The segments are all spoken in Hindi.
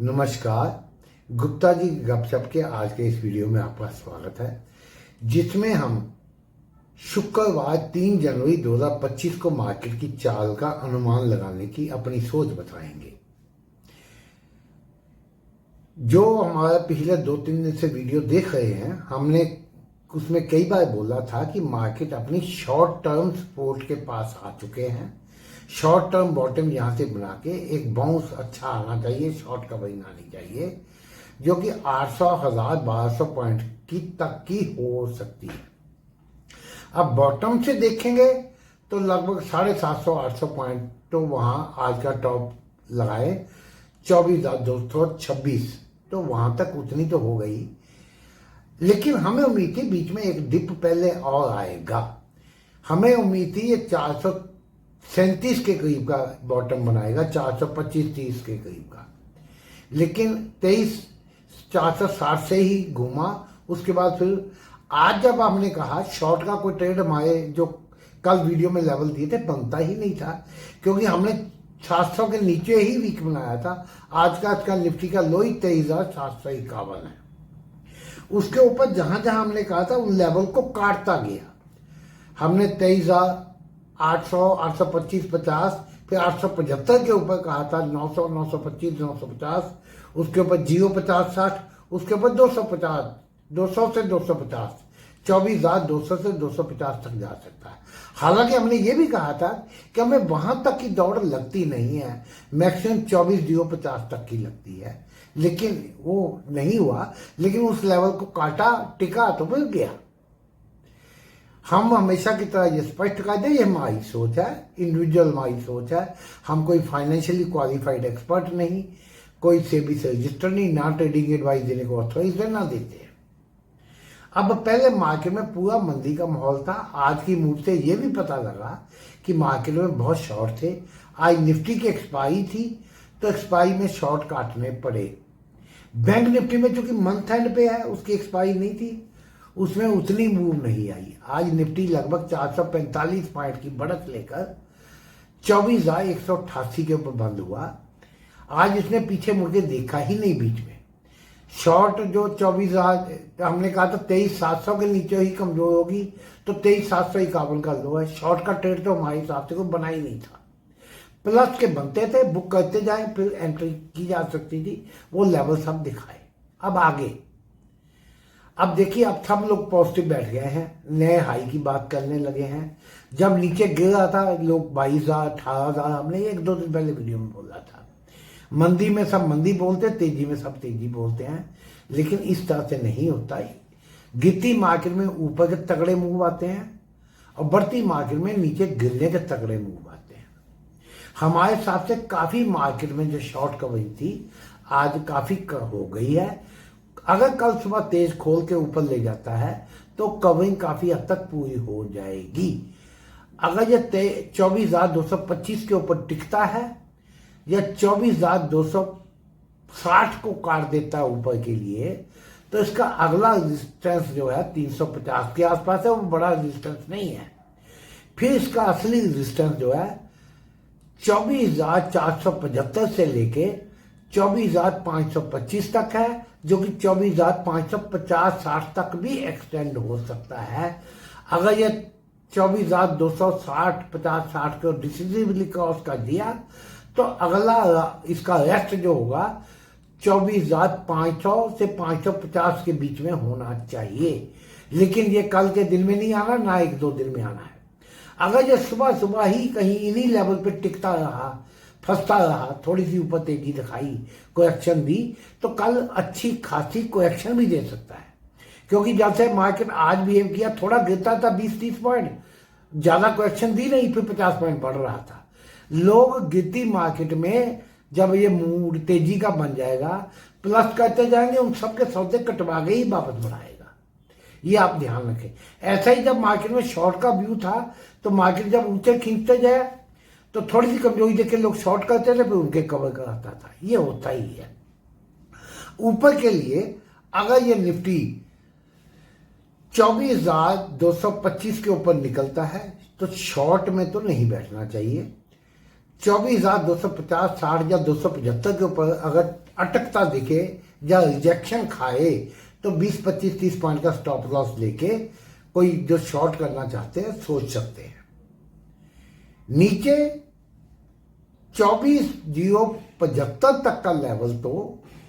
नमस्कार। गुप्ता जी गपशप के आज के इस वीडियो में आपका स्वागत है, जिसमें हम शुक्रवार 3 जनवरी 2025 को मार्केट की चाल का अनुमान लगाने की अपनी सोच बताएंगे। जो हमारा पिछले 2-3 दिन से वीडियो देख रहे हैं, हमने उसमें कई बार बोला था कि मार्केट अपनी शॉर्ट टर्म सपोर्ट के पास आ चुके हैं। शॉर्ट टर्म बॉटम यहाँ से बना के एक बाउंस अच्छा आना चाहिए, शॉर्ट कवरिंग आनी चाहिए, जो कि 800-1200 पॉइंट की तक की हो सकती है। अब बॉटम से देखेंगे तो लगभग 750-800 पॉइंट तो वहां आज का टॉप लगाए 24,226, तो वहां तक उतनी तो हो गई। लेकिन हमें उम्मीद थी बीच में एक डिप पहले और आएगा। हमें उम्मीद थी ये 437 के करीब का बॉटम बनाएगा, 425-30 के करीब का, लेकिन 460 से ही घूमा। उसके बाद फिर आज जब हमने कहा शॉर्ट का कोई ट्रेड हमारे जो कल वीडियो में लेवल दिए थे बनता ही नहीं था, क्योंकि हमने 700 के नीचे ही वीक बनाया था। आज का निफ्टी का लो ही 23,751 है। उसके ऊपर जहां जहां हमने कहा था उन लेवल को काटता गया। हमने 23,800, 825, 50, फिर 875 के ऊपर कहा था, 900, 925, 950, उसके ऊपर 050, 60, उसके ऊपर 250, 200 से 250, 24,200 से 250 तक जा सकता है। हालांकि हमने ये भी कहा था कि हमें वहां तक की दौड़ लगती नहीं है, मैक्सिमम 24,050 तक की लगती है, लेकिन वो नहीं हुआ। लेकिन उस लेवल को काटा, टिका तो मिल गया। हम हमेशा की तरह ये स्पष्ट कर दें, ये हमारी सोच है, इंडिविजुअल हमारी सोच है। हम कोई फाइनेंशियली क्वालिफाइड एक्सपर्ट नहीं, कोई सेबी से रजिस्टर नहीं, ना ट्रेडिंग एडवाइस देने को ऑथराइज ना देते हैं। अब पहले मार्केट में पूरा मंदी का माहौल था। आज की मूव से ये भी पता लगा कि मार्केट में बहुत शॉर्ट थे। आज निफ्टी की एक्सपायरी थी, तो एक्सपायरी में शॉर्ट काटने पड़े। बैंक निफ्टी में चूंकि मंथ एंड पे है, उसकी एक्सपायरी नहीं थी, उसमें उतनी मूव नहीं आई। आज निफ्टी लगभग 445 पॉइंट की बढ़त लेकर 24,188 के ऊपर बंद हुआ। आज इसने पीछे मुड़ के देखा ही नहीं। बीच में शॉर्ट जो 24,000 हमने कहा था 23,700 के नीचे ही कमजोर होगी, तो 23,751 का लो है। शॉर्ट का ट्रेड तो हमारे हिसाब से कोई बना ही नहीं था। प्लस के बनते थे, बुक करते जाए, फिर एंट्री की जा सकती थी। वो लेवल सब दिखाए। अब आगे अब देखिए, अब सब लोग पॉजिटिव बैठ गए हैं, नए हाई की बात करने लगे हैं। जब नीचे गिर रहा था लोग 22,000, 18,000, हमने 1-2 दिन पहले वीडियो में बोला था। मंदी में सब मंदी बोलते, तेजी में सब तेजी बोलते हैं, लेकिन इस तरह से नहीं होता है। गिरती मार्केट में ऊपर के तगड़े मूव आते हैं और बढ़ती मार्केट में नीचे गिरने के तगड़े मूव आते हैं। हमारे हिसाब से काफी मार्केट में जो शॉर्ट कवरिंग थी आज काफी हो गई है। अगर कल सुबह तेज खोल के ऊपर ले जाता है तो कवरिंग काफी हद तक पूरी हो जाएगी। अगर ये 24,225 के ऊपर टिकता है या 24,260 को काट देता है ऊपर के लिए, तो इसका अगला रेजिस्टेंस जो है 350 के आसपास है। वो बड़ा रेजिस्टेंस नहीं है। फिर इसका असली रेजिस्टेंस जो है 24,475 से लेके 24,525 तक है, जो कि 24,550-60 तक भी एक्सटेंड हो सकता है। अगर ये 24,260, 50, 60 को डिसिसिवली क्रॉस कर दिया तो अगला इसका रेस्ट जो होगा 24,500 से 550 के बीच में होना चाहिए। लेकिन ये कल के दिन में नहीं आना, ना 1-2 दिन में आना है। अगर ये सुबह सुबह ही कहीं इन्हीं लेवल पे टिकता रहा, फंसता रहा, थोड़ी सी ऊपर तेजी दिखाई, कोएक्शन दी, तो कल अच्छी खासी कोएक्शन भी दे सकता है। क्योंकि जैसे मार्केट आज बिहेव किया, थोड़ा गिरता था 20-30 पॉइंट, ज्यादा कोएक्शन दी नहीं, फिर 50 पॉइंट बढ़ रहा था। लोग गिरती मार्केट में जब ये मूड तेजी का बन जाएगा, प्लस करते जाएंगे, उन सबके सौदे कटवा के ही वापस बढ़ाएगा। ये आप ध्यान रखें। ऐसा ही जब मार्केट में शॉर्ट का व्यू था, तो मार्केट जब ऊंचे खींचते जाए तो थोड़ी सी कमजोरी देख के लोग शॉर्ट करते थे, फिर उनके कवर कराता था। ये होता ही है। ऊपर के लिए अगर ये निफ्टी 24,225 के ऊपर निकलता है तो शॉर्ट में तो नहीं बैठना चाहिए। 24,250, 60 या 275 के ऊपर अगर अटकता दिखे या रिजेक्शन खाए तो 20, 25, 30 पॉइंट का स्टॉप लॉस लेके कोई जो शॉर्ट करना चाहते हैं सोच सकते हैं। नीचे 24,075 तक का लेवल तो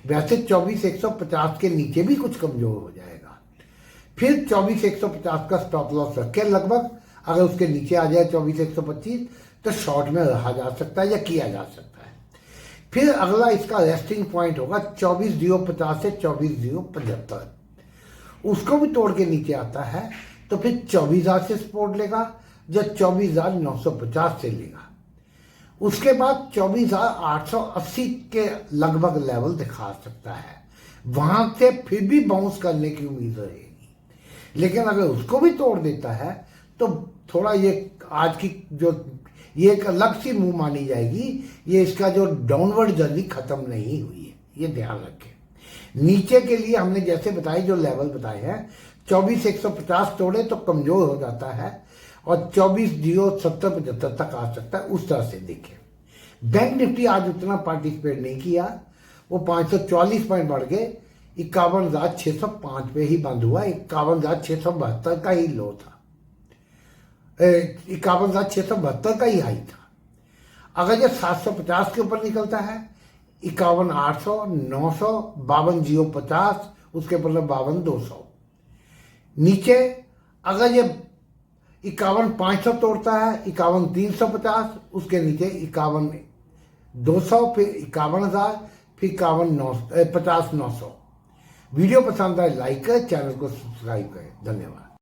वैसे 24,150 के नीचे भी कुछ कमजोर हो जाएगा। फिर 24,150 का स्टॉप लॉस रखे लगभग, अगर उसके नीचे आ जाए 24,125 तो शॉर्ट में रहा जा सकता है या किया जा सकता है। फिर अगला इसका रेस्टिंग पॉइंट होगा 24,050 से 24,075, उसको भी तोड़ के नीचे आता है तो फिर 24,000 से सपोर्ट लेगा या 24,950 से लेगा। उसके बाद 24,880 के लगभग लेवल दिखा सकता है, वहां से फिर भी बाउंस करने की उम्मीद रहेगी। लेकिन अगर उसको भी तोड़ देता है तो थोड़ा ये आज की जो ये एक अलग सी मूव मानी जाएगी, ये इसका जो डाउनवर्ड जर्नी खत्म नहीं हुई है, ये ध्यान रखें। नीचे के लिए हमने जैसे बताए जो लेवल बताए हैं 24,150 तोड़े तो कमजोर हो जाता है और 24,070-75 तक आ सकता है, उस तरह से देखें। बैंक निफ्टी आज उतना पार्टिसिपेट नहीं किया, वो 544 पॉइंट बढ़ गए, 51,605 पे ही बंद हुआ। 51,672 का ही लो था, 51,672 का ही हाई था। अगर ये 750 के ऊपर निकलता है 51,800, 900, 52,050, उसके ऊपर 52,200। नीचे अगर ये 51,500 तोड़ता है 51,350, उसके नीचे 51,200, फिर 51,000, फिर 50,900। वीडियो पसंद आए लाइक करें, चैनल को सब्सक्राइब करें। धन्यवाद।